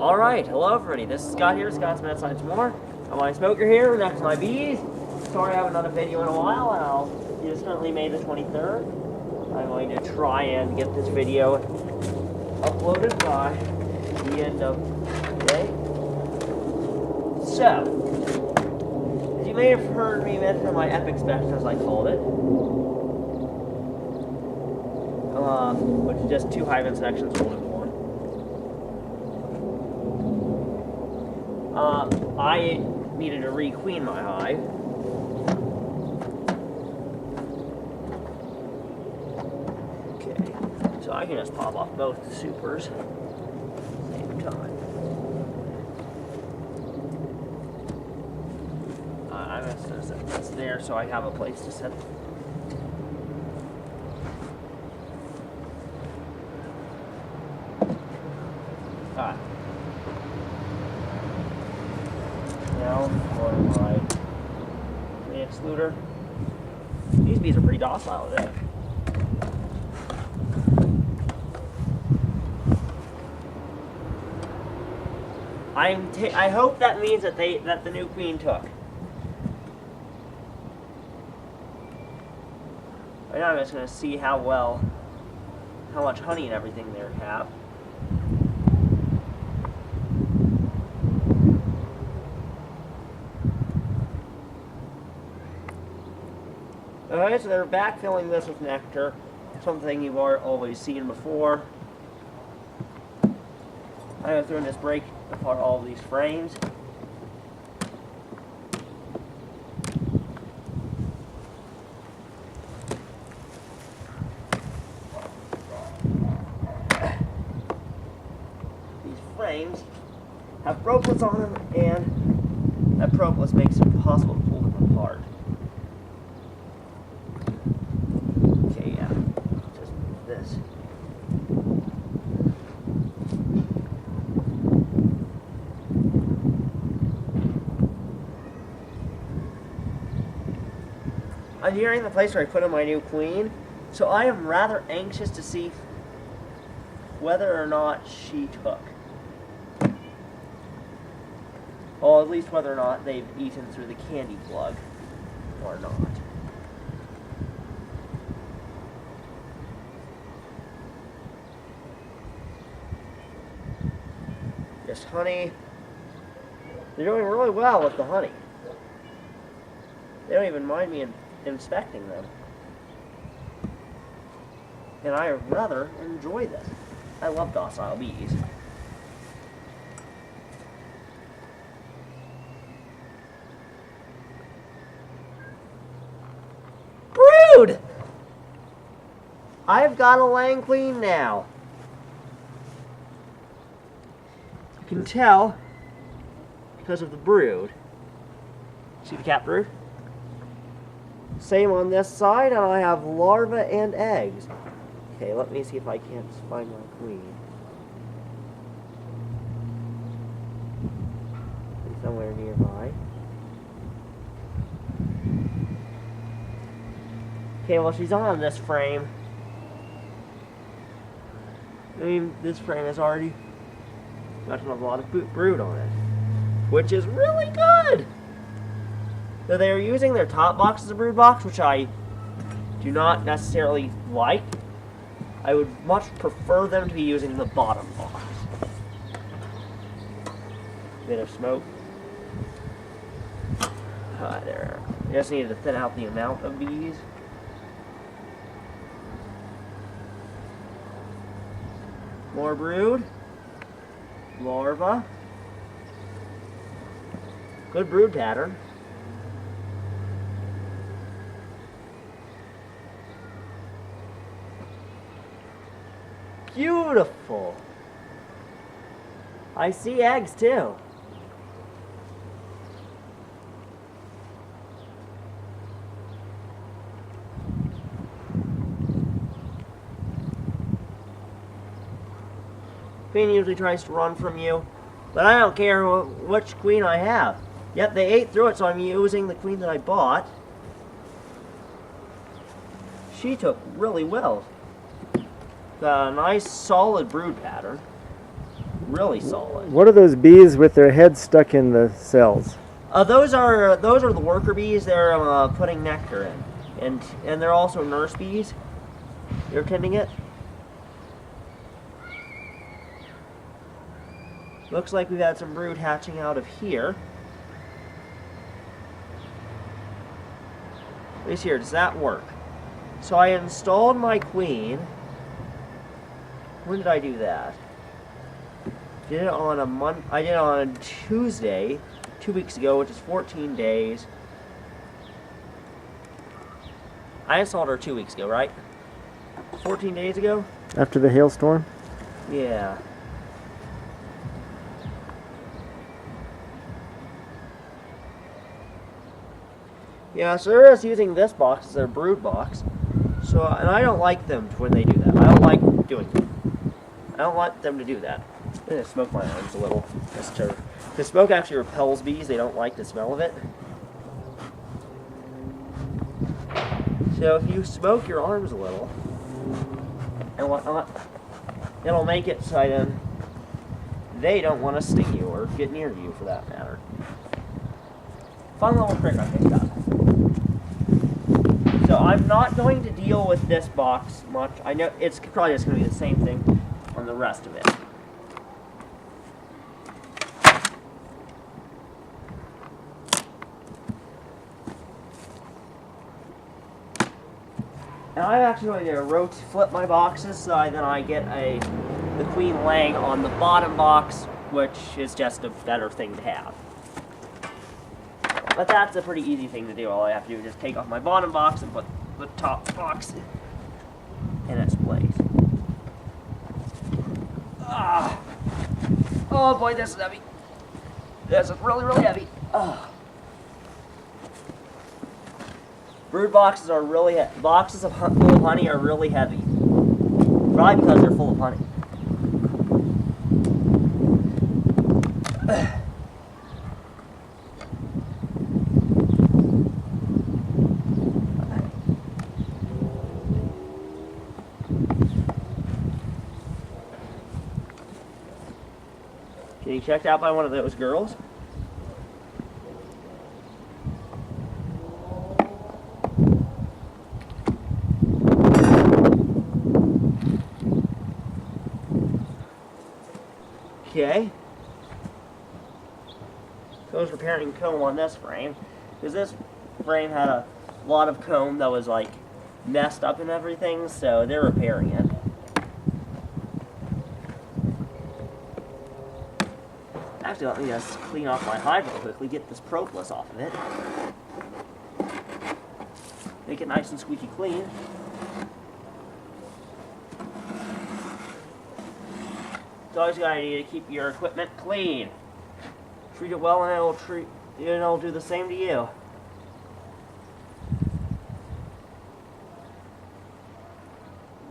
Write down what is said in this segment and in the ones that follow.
Alright, hello everybody, this is Scott here, Scott's Mad Science More. I'm my smoker here next to my bees. Sorry I haven't done a video in a while, and it is currently May the 23rd. I'm going to try and get this video uploaded by the end of the day. So, as you may have heard me mention my epic special, as I called it, which is just 2 hive insections rolled into one. I needed to re-queen my hive. Okay, so I can just pop off both the supers at the same time. I'm just going to set this there so I have a place to set it. Alright. Now for my free excluder. These bees are pretty docile today. I hope that means that the new queen took. Right now I'm just going to see how much honey and everything they have. Alright, so they're backfilling this with nectar, something you've always seen before. I'm going to just break apart all of these frames. These frames have propolis on them, and that propolis makes it possible to pull them apart. This. I'm nearing the place where I put in my new queen, so I am rather anxious to see whether or not she took. Or at least whether or not they've eaten through the candy plug or not. Just honey. They're doing really well with the honey. They don't even mind me inspecting them. And I rather enjoy this. I love docile bees. Brood! I've got a laying queen now. You can tell because of the brood. See the cat brood? Same on this side, and I have larvae and eggs. Okay, let me see if I can't find my queen. Somewhere nearby. Okay, well, she's on this frame. I mean, this frame has already gotten a lot of brood on it, which is really good. So they are using their top box as a brood box, which I do not necessarily like. I would much prefer them to be using the bottom box. Bit of smoke. There. I just needed to thin out the amount of bees. More brood. Larva. Good brood pattern. Beautiful. I see eggs too. Queen usually tries to run from you, but I don't care which queen I have. Yep, they ate through it, so I'm using the queen that I bought. She took really well. Got a nice solid brood pattern. really solid. What are those bees with their heads stuck in the cells? Those are the worker bees. They're putting nectar in, and they're also nurse bees. They're tending it. Looks like we've had some brood hatching out of here. At least here, does that work? So I installed my queen. When did I do that? Did it on a month. I did it on Tuesday, 2 weeks ago, which is 14 days. I installed her 2 weeks ago, right? 14 days ago? After the hailstorm? Yeah. Yeah, so they're just using this box as their brood box. So, and I don't like them when they do that. I don't like doing that. I don't want them to do that. I'm gonna smoke my arms a little. Because smoke actually repels bees. They don't like the smell of it. So if you smoke your arms a little and whatnot, it'll make it so then they don't want to sting you or get near you for that matter. Fun little trick I picked up. So I'm not going to deal with this box much. I know it's probably just going to be the same thing on the rest of it. And I'm actually going to flip my boxes so then I get the queen laying on the bottom box, which is just a better thing to have. But that's a pretty easy thing to do. All I have to do is just take off my bottom box and put the top box in its place. Ah. Oh boy, this is heavy. This is really, really heavy. Ah. Brood boxes are really heavy. Boxes full of honey are really heavy. Probably because they're full of honey. Getting checked out by one of those girls. Okay. So I was repairing comb on this frame, because this frame had a lot of comb that was like messed up and everything, so they're repairing it. Actually, let me just clean off my hive real quickly, get this propolis off of it. Make it nice and squeaky clean. It's always a good idea to keep your equipment clean. Treat it well and it'll do the same to you.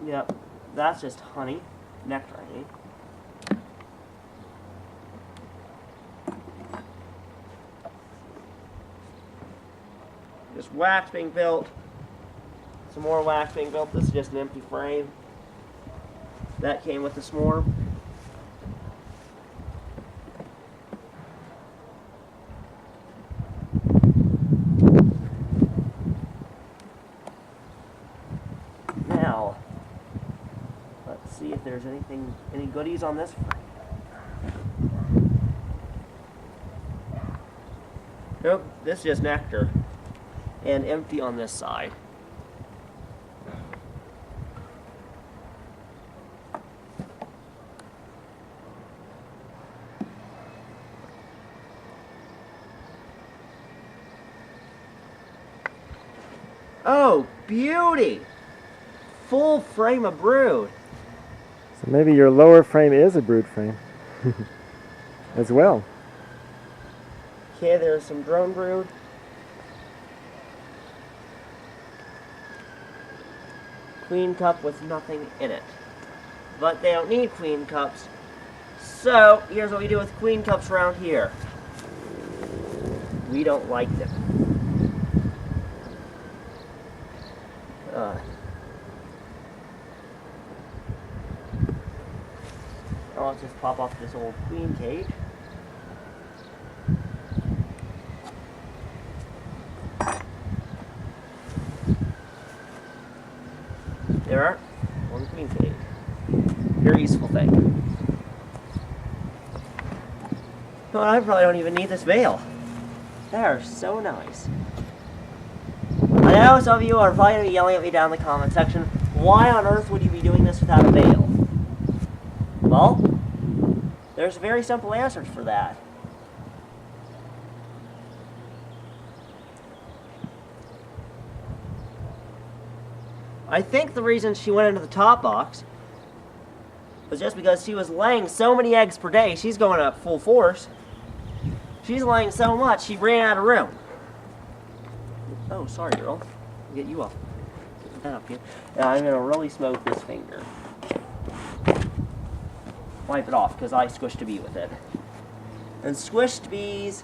Yep, that's just honey, nectar I mean. Just wax being built. Some more wax being built. This is just an empty frame. That came with the swarm. Now, let's see if there's any goodies on this frame. Nope, this is just nectar. And empty on this side. Oh, beauty! Full frame of brood. So maybe your lower frame is a brood frame as well. Okay, there's some drone brood. Queen cup with nothing in it. But they don't need queen cups. So, here's what we do with queen cups around here. We don't like them. Now let's just pop off this old queen cage. There are one queen cage. Very useful thing. Well, I probably don't even need this veil. They are so nice. I know some of you are probably going to be yelling at me down in the comment section. Why on earth would you be doing this without a veil? Well, there's a very simple answer for that. I think the reason she went into the top box was just because she was laying so many eggs per day. She's going at full force. She's laying so much, she ran out of room. Oh, sorry, girl. I'll get you off. Get that up here. Now, I'm going to really smoke this finger. Wipe it off, because I squished a bee with it. And squished bees,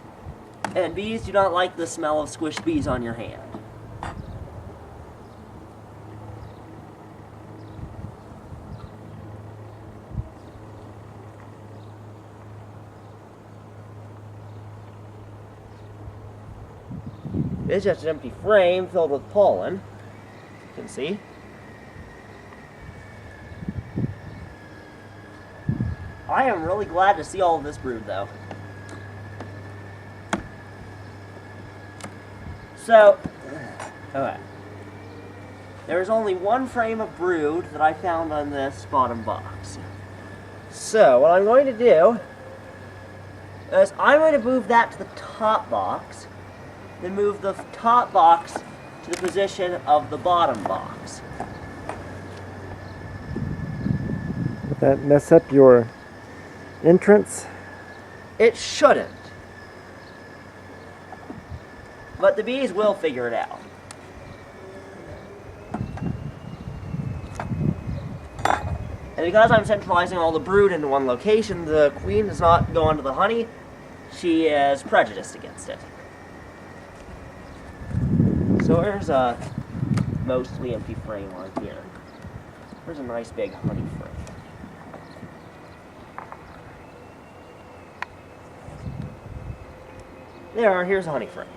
and bees do not like the smell of squished bees on your hand. It's just an empty frame filled with pollen. You can see. I am really glad to see all of this brood, though. So, okay. There's only one frame of brood that I found on this bottom box. So, what I'm going to do is I'm going to move that to the top box. Then move the top box to the position of the bottom box. Would that mess up your entrance? It shouldn't. But the bees will figure it out. And because I'm centralizing all the brood into one location, the queen does not go onto the honey. She is prejudiced against it. So here's a mostly empty frame on here. Here's a nice big honey frame. Here's a honey frame.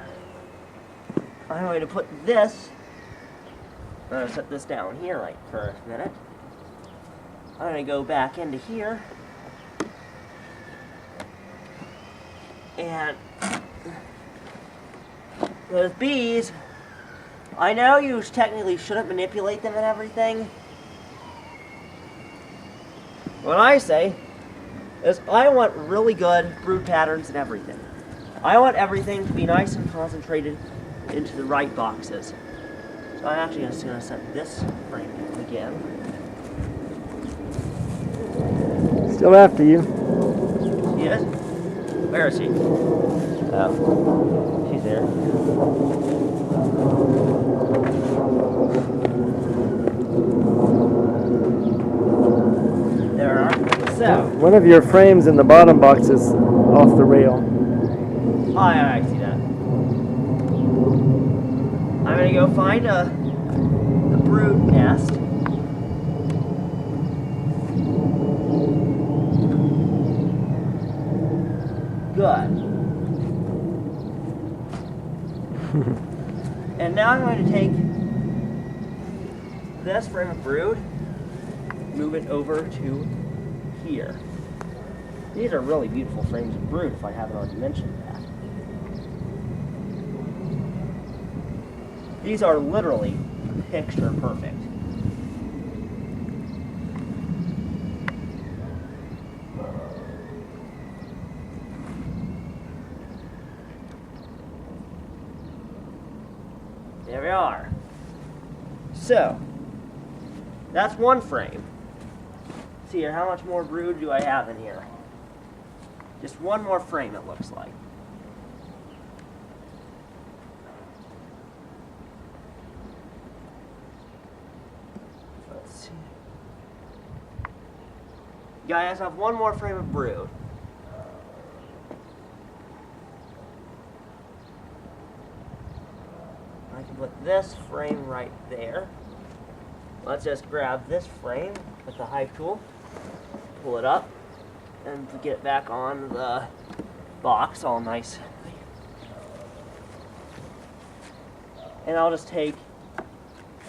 I'm going to put this, I'm going to set this down here right for a minute. I'm going to go back into here. And those bees, I know you technically shouldn't manipulate them and everything. What I say is I want really good brood patterns and everything. I want everything to be nice and concentrated into the right boxes. So I'm actually just going to set this frame down again. Still after you. She is? Where is she? Oh, she's there. There are. So. One of your frames in the bottom box is off the rail. Oh, yeah, I see that. I'm going to go find the brood nest. Good. And now I'm going to take this frame of brood, move it over to here. These are really beautiful frames of brood, if I haven't already mentioned that. These are literally picture perfect. There we are. So, that's one frame. See here, how much more brood do I have in here? Just one more frame, it looks like. Let's see. Guys, I have one more frame of brood. I can put this frame right there. Let's just grab this frame with the Hive tool, pull it up, and to get back on the box all nice. And I'll just take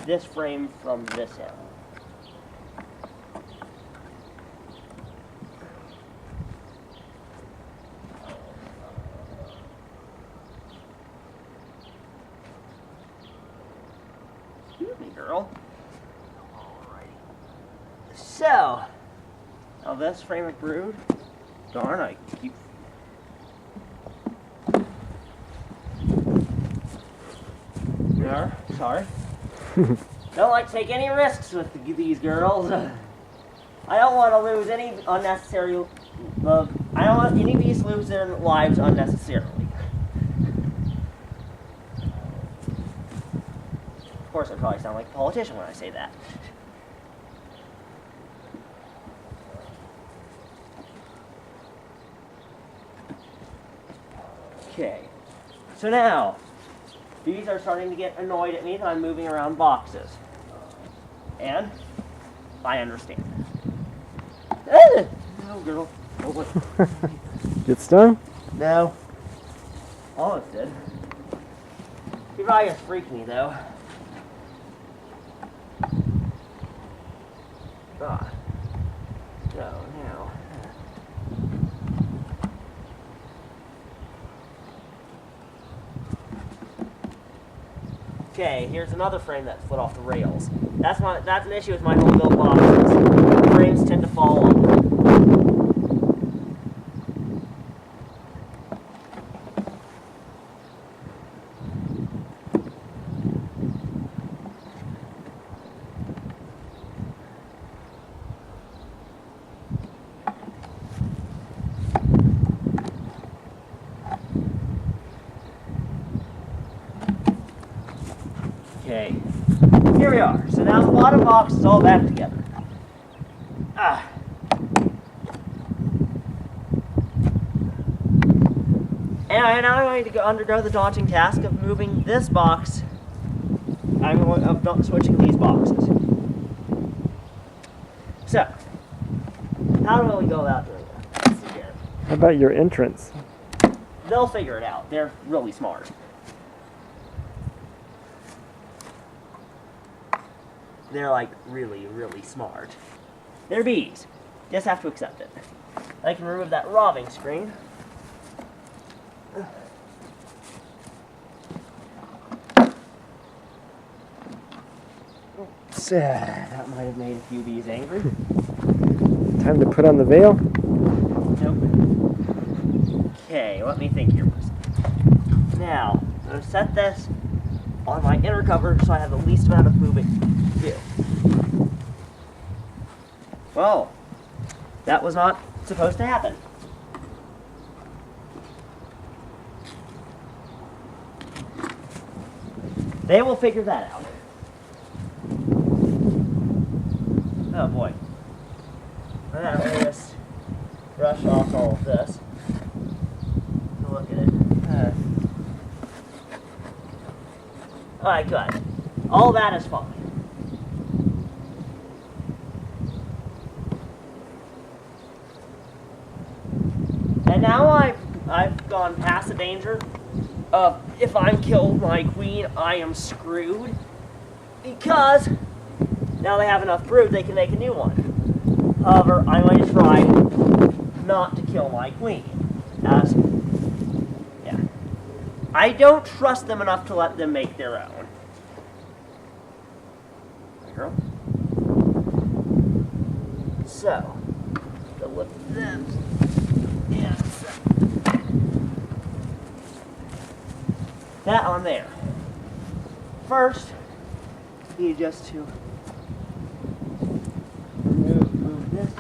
this frame from this end. Excuse me, girl. Alrighty. So, now this frame of brood, darn, I keep. Sorry. Don't like to take any risks with these girls. I don't want to lose any unnecessary love. I don't want any of these lose their lives unnecessarily. Of course, I probably sound like a politician when I say that. Okay, so now, these are starting to get annoyed at me that I'm moving around boxes. And I understand. No, girl. Oh, Get stung? no. Almost did. He probably just freaked me, though. Ah. So, now. Okay, here's another frame that slid off the rails. That's an issue with my home built boxes. Frames tend to fall over. Okay, here we are. So now the bottom box is all back together. Ah. And now I'm going to undergo the daunting task of moving this box. Of switching these boxes. So, how do we go about doing that? Let's see here. How about your entrance? They'll figure it out. They're really smart. They're like really, really smart. They're bees. Just have to accept it. I can remove that robbing screen. That might have made a few bees angry. Time to put on the veil? Nope. Okay, let me think here. Now, I'm going to set this on my inner cover so I have the least amount of movement to do. Well, that was not supposed to happen. They will figure that out. Oh boy. I'm going to just brush off all of this. Look at it. Alright, good. All that is fine. And now I've gone past the danger of if I'm killed my queen, I am screwed. Because now they have enough brood, they can make a new one. However, I'm going to try not to kill my queen. Yeah. I don't trust them enough to let them make their own. Girl. So, go lift them. Yeah. That on there. First, you need just to remove this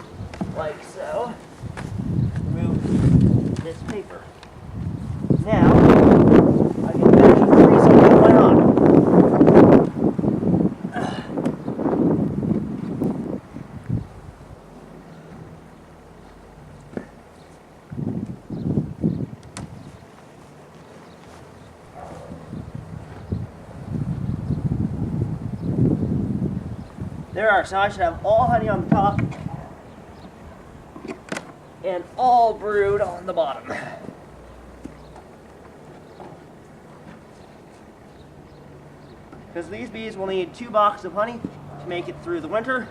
like so. Remove this paper. Now, I can imagine freezing with my arm. There are, so I should have all honey on the top and all brood on the bottom. Because these bees will need 2 boxes of honey to make it through the winter.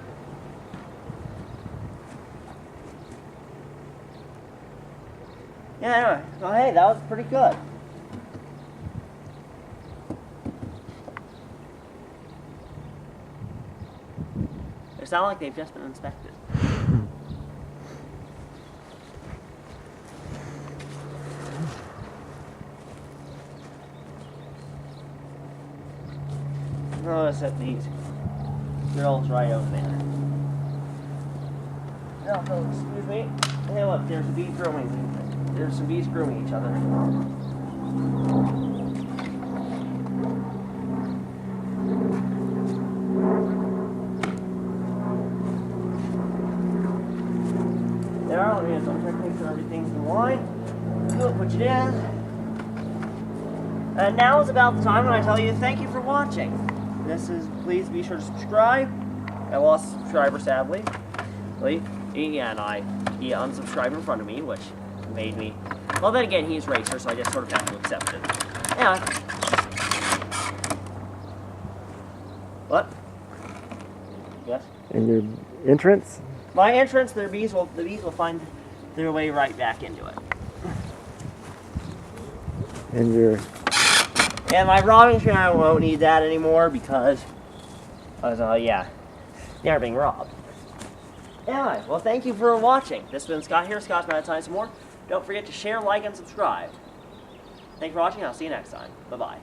Yeah, anyway, so hey, that was pretty good. They sound like they've just been inspected. Notice that these grills right over there. Now, folks, excuse me. Hey, look, there's a bee grooming. There's some bees grooming each other. There are, let me just check, make sure everything's in line. Good, put it in. And now is about the time when I tell you thank you for watching. Please be sure to subscribe. I lost a subscriber, sadly. And he unsubscribed in front of me, which made me... Well, then again, he's racer, so I just sort of have to accept it. Yeah. What? Yes? And your entrance? My entrance, the bees will find their way right back into it. And your... And my robbing screen, I won't need that anymore because, yeah, they're being robbed. Anyway, well, thank you for watching. This has been Scott here, Scott's Mad Science and More. Don't forget to share, like, and subscribe. Thank you for watching. I'll see you next time. Bye-bye.